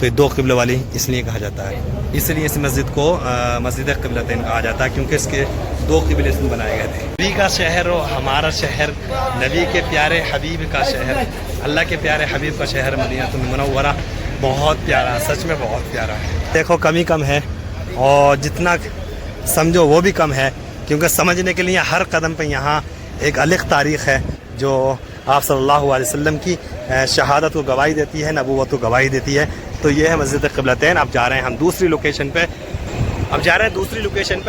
تو یہ دو قبلوں والی اس لیے کہا جاتا ہے، اس لیے اس مسجد کو مسجد قبلتین کہا جاتا ہے، کیونکہ اس کے دو قبلے اس میں بنائے گئے تھے۔ نبی کا شہر و ہمارا شہر، نبی کے پیارے حبیب کا شہر، اللہ کے پیارے حبیب کا شہر مدینہ المنورہ بہت پیارا، سچ میں بہت پیارا ہے۔ دیکھو کمی کم ہے، اور جتنا سمجھو وہ بھی کم ہے، کیونکہ سمجھنے کے لیے ہر قدم پہ یہاں ایک الگ تاریخ ہے جو آپ صلی اللہ علیہ وسلم کی شہادت کو گواہی دیتی ہے، نبوت کو گواہی دیتی ہے۔ تو یہ ہے مسجد قبلتین۔ اب جا رہے ہیں ہم دوسری لوکیشن پہ،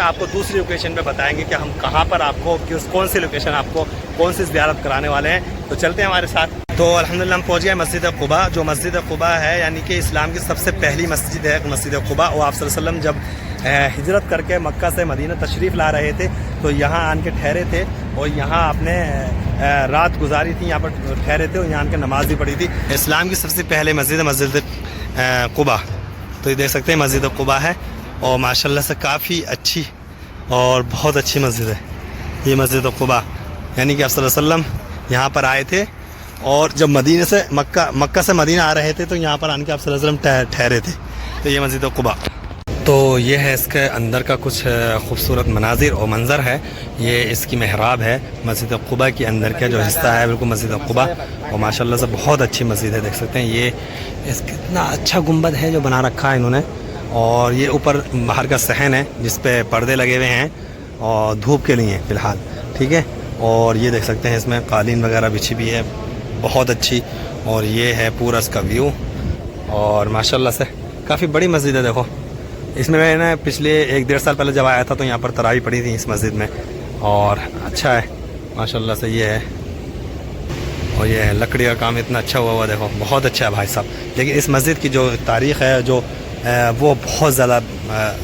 آپ کو دوسری لوکیشن پہ بتائیں گے کہ ہم کہاں پر آپ کو کون سی لوکیشن آپ کو کون سی زیارت کرانے والے ہیں۔ تو چلتے ہیں ہمارے ساتھ۔ تو الحمدللہ ہم پہنچ گئے مسجد قباء، جو مسجد قباء ہے یعنی کہ اسلام کی سب سے پہلی مسجد ہے مسجد قباء، اور آپ صلی اللہ علیہ وسلم جب ہجرت کر کے مکہ سے مدینہ تشریف لا رہے تھے تو یہاں آن کے ٹھہرے تھے، اور یہاں آپ نے رات گزاری تھی، یہاں پر ٹھہرے تھے اور یہاں آن کے نماز بھی پڑھی تھی۔ اسلام کی سب سے پہلے مسجد قباء، تو یہ دیکھ سکتے ہیں مسجد قباء ہے، اور ماشاءاللہ سے کافی اچھی اور بہت اچھی مسجد ہے یہ مسجد قباء، یعنی کہ آپ صلی اللہ علیہ وسلم یہاں پر آئے تھے، اور جب مدینہ سے مکہ سے مدینہ آ رہے تھے تو یہاں پر آن کے آپ صلی اللہ علیہ وسلم ٹھہرے تھے۔ تو یہ مسجد قباء، تو یہ ہے اس کے اندر کا کچھ خوبصورت مناظر اور منظر ہے۔ یہ اس کی محراب ہے مسجد قباء کے اندر کا جو حصہ ہے بالکل مسجد قباء، اور ماشاءاللہ سے بہت اچھی مسجد ہے۔ دیکھ سکتے ہیں یہ اس کتنا اچھا گنبد ہے جو بنا رکھا ہے انہوں نے، اور یہ اوپر باہر کا صحن ہے جس پہ پردے لگے ہوئے ہیں اور دھوپ کے لیے فی الحال، ٹھیک ہے۔ اور یہ دیکھ سکتے ہیں اس میں قالین وغیرہ بچھی بھی ہے بہت اچھی، اور یہ ہے پورا اس کا ویو، اور ماشاءاللہ سے کافی بڑی مسجد ہے۔ دیکھو اس میں نے پچھلے 1-1.5 سال پہلے جب آیا تھا تو یہاں پر تراویح پڑھی تھی اس مسجد میں، اور اچھا ہے ماشاءاللہ سے۔ یہ ہے، اور یہ ہے لکڑی کا کام اتنا اچھا ہوا دیکھو، بہت اچھا ہے بھائی صاحب۔ لیکن اس مسجد کی جو تاریخ ہے جو وہ بہت زیادہ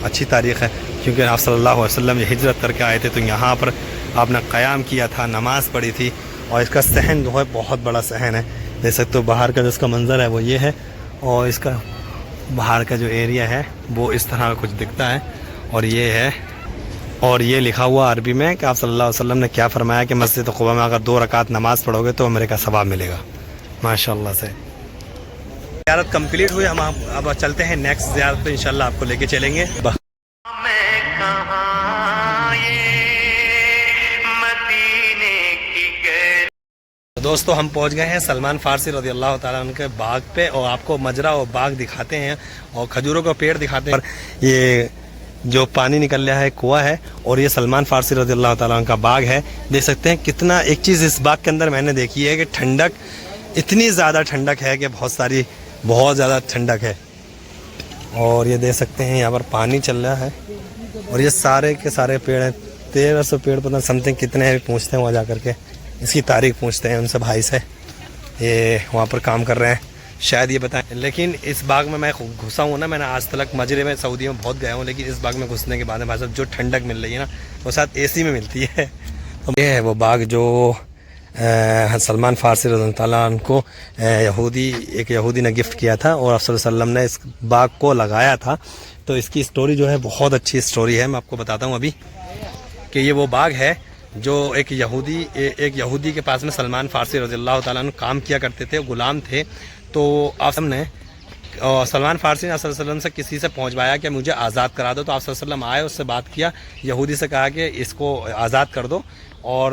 اچھی تاریخ ہے، کیونکہ آپ صلی اللہ علیہ وسلم یہ ہجرت کر کے آئے تھے تو یہاں پر آپ نے قیام کیا تھا، نماز پڑھی تھی، اور اس کا صحن جو ہے بہت بڑا صحن ہے۔ دیکھ سکتے ہو باہر کا جو اس کا منظر ہے وہ یہ ہے، اور اس کا باہر کا جو ایریا ہے وہ اس طرح کچھ دکھتا ہے، اور یہ ہے، اور یہ لکھا ہوا عربی میں کہ آپ صلی اللہ علیہ وسلم نے کیا فرمایا کہ مسجد قباء میں اگر 2 رکعت نماز پڑھو گے تو عمرے کا ثواب ملے گا ماشاءاللہ سے۔ زیارت کمپلیٹ ہوئی، ہم اب چلتے ہیں نیکسٹ زیارت پہ، انشاءاللہ آپ کو لے کے چلیں گے۔ دوستو ہم پہنچ گئے ہیں سلمان فارسی رضی اللہ تعالیٰ عنہ کے باغ پہ، اور آپ کو مجرا اور باغ دکھاتے ہیں اور کھجوروں کا پیڑ دکھاتے ہیں۔ یہ جو پانی نکل رہا ہے کنواں ہے، اور یہ سلمان فارسی رضی اللہ تعالیٰ عنہ کا باغ ہے۔ دیکھ سکتے ہیں کتنا، ایک چیز اس باغ کے اندر میں نے دیکھی ہے کہ ٹھنڈک، اتنی زیادہ ٹھنڈک ہے کہ بہت زیادہ ٹھنڈک ہے، اور یہ دیکھ سکتے ہیں یہاں پر پانی چل رہا ہے، اور یہ سارے کے سارے پیڑ ہیں، 1300 پیڑ پتہ سمتھنگ کتنے ہیں، پوچھتے ہیں وہاں جا کر کے اس کی تاریخ پوچھتے ہیں ان سے بھائی سے، یہ وہاں پر کام کر رہے ہیں شاید یہ بتائیں۔ لیکن اس باغ میں گھسا ہوں نا، میں نے آج تک مجرے میں سعودی میں بہت گیا ہوں، لیکن اس باغ میں گھسنے کے بعد بھائی صاحب جو ٹھنڈک مل رہی ہے نا وہ ساتھ اے سی میں ملتی ہے۔ یہ ہے وہ باغ جو سلمان فارسی رضی اللہ تعالیٰ عنہ کو ایک یہودی نے گفٹ کیا تھا، اور آپ صلی اللہ علیہ وسلم نے اس باغ کو لگایا تھا۔ تو اس کی سٹوری جو ہے بہت اچھی سٹوری ہے، میں آپ کو بتاتا ہوں ابھی کہ یہ وہ باغ ہے جو ایک یہودی کے پاس میں سلمان فارسی رضی اللہ تعالیٰ عنہ کام کیا کرتے تھے، غلام تھے۔ تو آپ نے سلمان فارسی نے آپ صلی اللہ علیہ وسلم سے کسی سے پہنچوایا کہ مجھے آزاد کرا دو، تو آپ صلی اللہ علیہ وسلم آئے، اس سے بات کیا، یہودی سے کہا کہ اس کو آزاد کر دو، اور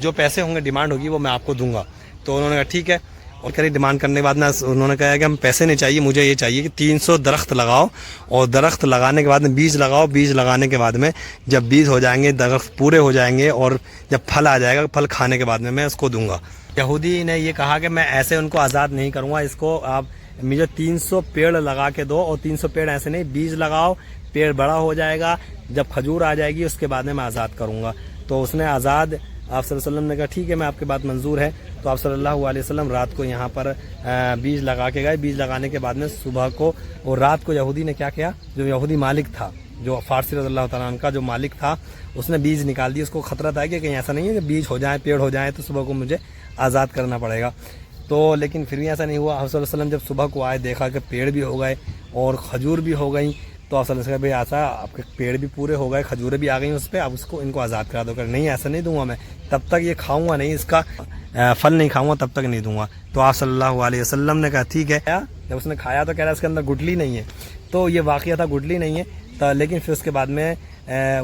جو پیسے ہوں گے ڈیمانڈ ہوگی وہ میں آپ کو دوں گا۔ تو انہوں نے کہا ٹھیک ہے، اور کہیں ڈیمانڈ کرنے کے بعد میں انہوں نے کہا کہ ہم پیسے نہیں چاہیے، مجھے یہ چاہیے کہ 300 درخت لگاؤ، اور درخت لگانے کے بعد میں بیج لگاؤ، بیج لگانے کے بعد میں جب بیج ہو جائیں گے، درخت پورے ہو جائیں گے، اور جب پھل آ جائے گا، پھل کھانے کے بعد میں اس کو دوں گا۔ یہودی نے یہ کہا کہ میں ایسے ان کو آزاد نہیں کروں گا، اس کو آپ مجھے 300 پیڑ لگا کے دو، اور 300 پیڑ ایسے نہیں، بیج لگاؤ، پیڑ بڑا ہو جائے گا، جب کھجور آ جائے گی اس کے بعد میں آزاد کروں گا۔ تو اس نے آزاد، آپ صلی اللہ علیہ وسلم نے کہا ٹھیک ہے میں آپ کی بات منظور ہے۔ تو آپ صلی اللہ علیہ وسلم رات کو یہاں پر بیج لگا کے گئے، بیج لگانے کے بعد میں صبح کو، اور رات کو یہودی نے کیا کیا، جو یہودی مالک تھا، جو فارسی رضی اللہ تعالیٰ عنہ کا جو مالک تھا، اس نے بیج نکال دی۔ اس کو خطرہ تھا کہ کہیں ایسا نہیں ہے کہ بیج ہو جائیں، پیڑ ہو جائیں تو صبح کو مجھے آزاد کرنا پڑے گا۔ تو لیکن پھر بھی ایسا نہیں ہوا۔ آپ صلی اللہ علیہ وسلم جب صبح کو آئے، دیکھا کہ پیڑ بھی ہو گئے اور کھجور بھی ہو گئیں، تو آپ صلی اللہ علیہ وسلم بھائی ایسا آپ کے پیڑ بھی پورے ہو گئے، کھجوریں بھی آ گئیں اس پہ، اب اس کو ان کو آزاد کرا دو۔ کہ نہیں ایسا نہیں دوں گا میں، تب تک یہ کھاؤں گا نہیں، اس کا پھل نہیں کھاؤں گا، تب تک نہیں دوں گا۔ تو آپ صلی اللہ علیہ وسلم نے کہا ٹھیک ہے، جب اس نے کھایا تو کہہ رہا ہے اس کے اندر گٹلی نہیں ہے. تو یہ واقعہ تھا, گٹلی نہیں ہے. لیکن پھر اس کے بعد میں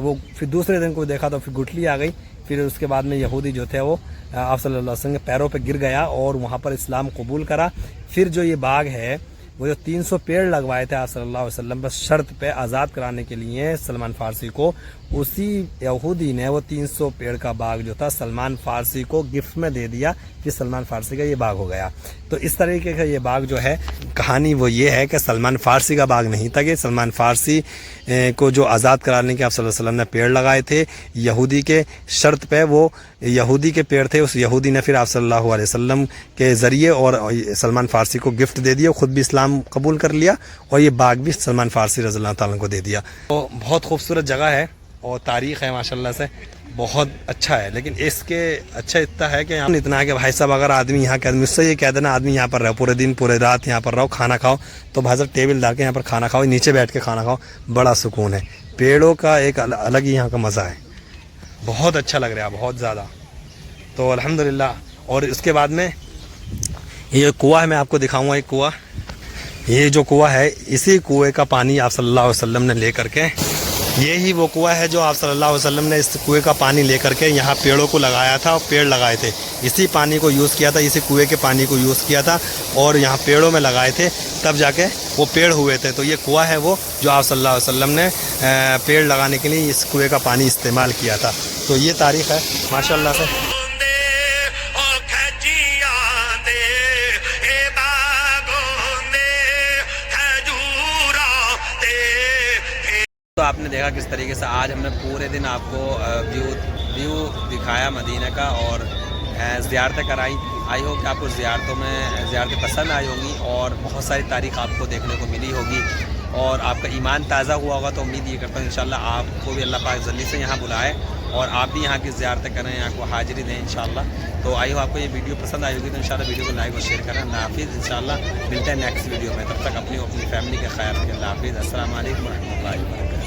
وہ پھر دوسرے دن کو دیکھا تو پھر گٹلی آ گئی. پھر اس کے بعد میں یہودی جو تھے وہ آپ صلی اللہ علیہ وسلم کے پیروں پہ گر گیا اور وہاں پر اسلام قبول کرا. پھر جو یہ باغ ہے وہ جو 300 پیڑ لگوائے تھے آپ صلی اللہ علیہ وسلم بس شرط پہ آزاد کرانے کے لیے سلمان فارسی کو, اسی یہودی نے وہ 300 پیڑ کا باغ جو تھا سلمان فارسی کو گفٹ میں دے دیا. پھر سلمان فارسی کا یہ باغ ہو گیا. تو اس طریقے کا یہ باغ جو ہے کہانی وہ یہ ہے کہ سلمان فارسی کا باغ نہیں تھا, کہ سلمان فارسی کو جو آزاد کرانے کے آپ صلی اللہ علیہ وسلم نے پیڑ لگائے تھے یہودی کے شرط پہ, وہ یہودی کے پیڑ تھے. اس یہودی نے پھر آپ صلی اللہ علیہ وسلم کے ذریعے اور سلمان فارسی کو گفٹ دے دیا, خود بھی اسلام قبول کر لیا اور یہ باغ بھی سلمان فارسی رضی اللہ تعالیٰ کو دے دیا. تو بہت خوبصورت جگہ ہے اور تاریخ ہے ماشاءاللہ سے, بہت اچھا ہے. لیکن اس کے اچھا اتنا ہے کہ اتنا ہے کہ بھائی صاحب اگر آدمی یہاں کے مجھ سے یہ کہہ دینا آدمی یہاں پر رہو پورے دن پورے رات یہاں پر رہو کھانا کھاؤ, تو بھائی صاحب ٹیبل ڈال کے یہاں پر کھانا کھاؤ, نیچے بیٹھ کے کھانا کھاؤ, بڑا سکون ہے. پیڑوں کا ایک الگ ہی یہاں کا مزہ ہے, بہت اچھا لگ رہا ہے بہت زیادہ. تو الحمدللہ. اور اس کے بعد میں یہ کنواں ہے, میں آپ کو دکھاؤں گا ایک کنواں. یہ جو کنواں ہے اسی کنویں کا پانی آپ صلی اللہ علیہ وسلم نے لے کر کے, یہی وہ کنواں ہے جو آپ صلی اللہ علیہ وسلم نے اس کنویں کا پانی لے کر کے یہاں پیڑوں کو لگایا تھا اور پیڑ لگائے تھے. اسی پانی کو یوز کیا تھا, اسی کنویں کے پانی کو یوز کیا تھا اور یہاں پیڑوں میں لگائے تھے, تب جا کے وہ پیڑ ہوئے تھے. تو یہ کنواں ہے وہ جو آپ صلی اللہ علیہ وسلم نے پیڑ لگانے کے لیے اس کنویں کا پانی استعمال کیا تھا. تو یہ تاریخ ہے ماشاءاللہ سے. تو آپ نے دیکھا کس طریقے سے آج ہم نے پورے دن آپ کو ویو دکھایا مدینہ کا اور زیارتیں کرائی. آئی ہو کہ آپ کو زیارتیں پسند آئی ہوں گی اور بہت ساری تاریخ آپ کو دیکھنے کو ملی ہوگی اور آپ کا ایمان تازہ ہوا ہوگا. تو امید یہ کرتا ہوں انشاءاللہ آپ کو بھی اللہ پاک جلدی سے یہاں بلائے اور آپ بھی یہاں کی زیارتیں کریں, یہاں کو حاضری دیں انشاءاللہ. تو آئی ہو آپ کو یہ ویڈیو پسند آئی ہوگی تو انشاءاللہ ویڈیو کو لائک اور شیئر کریں. اللہ حافظ, انشاءاللہ ملتے ہیں نیکسٹ ویڈیو میں. تب تک اپنی فیملی کا خیال رکھیں. اللہ حافظ. السلام علیکم ورحمۃ اللہ وبرکاتہ.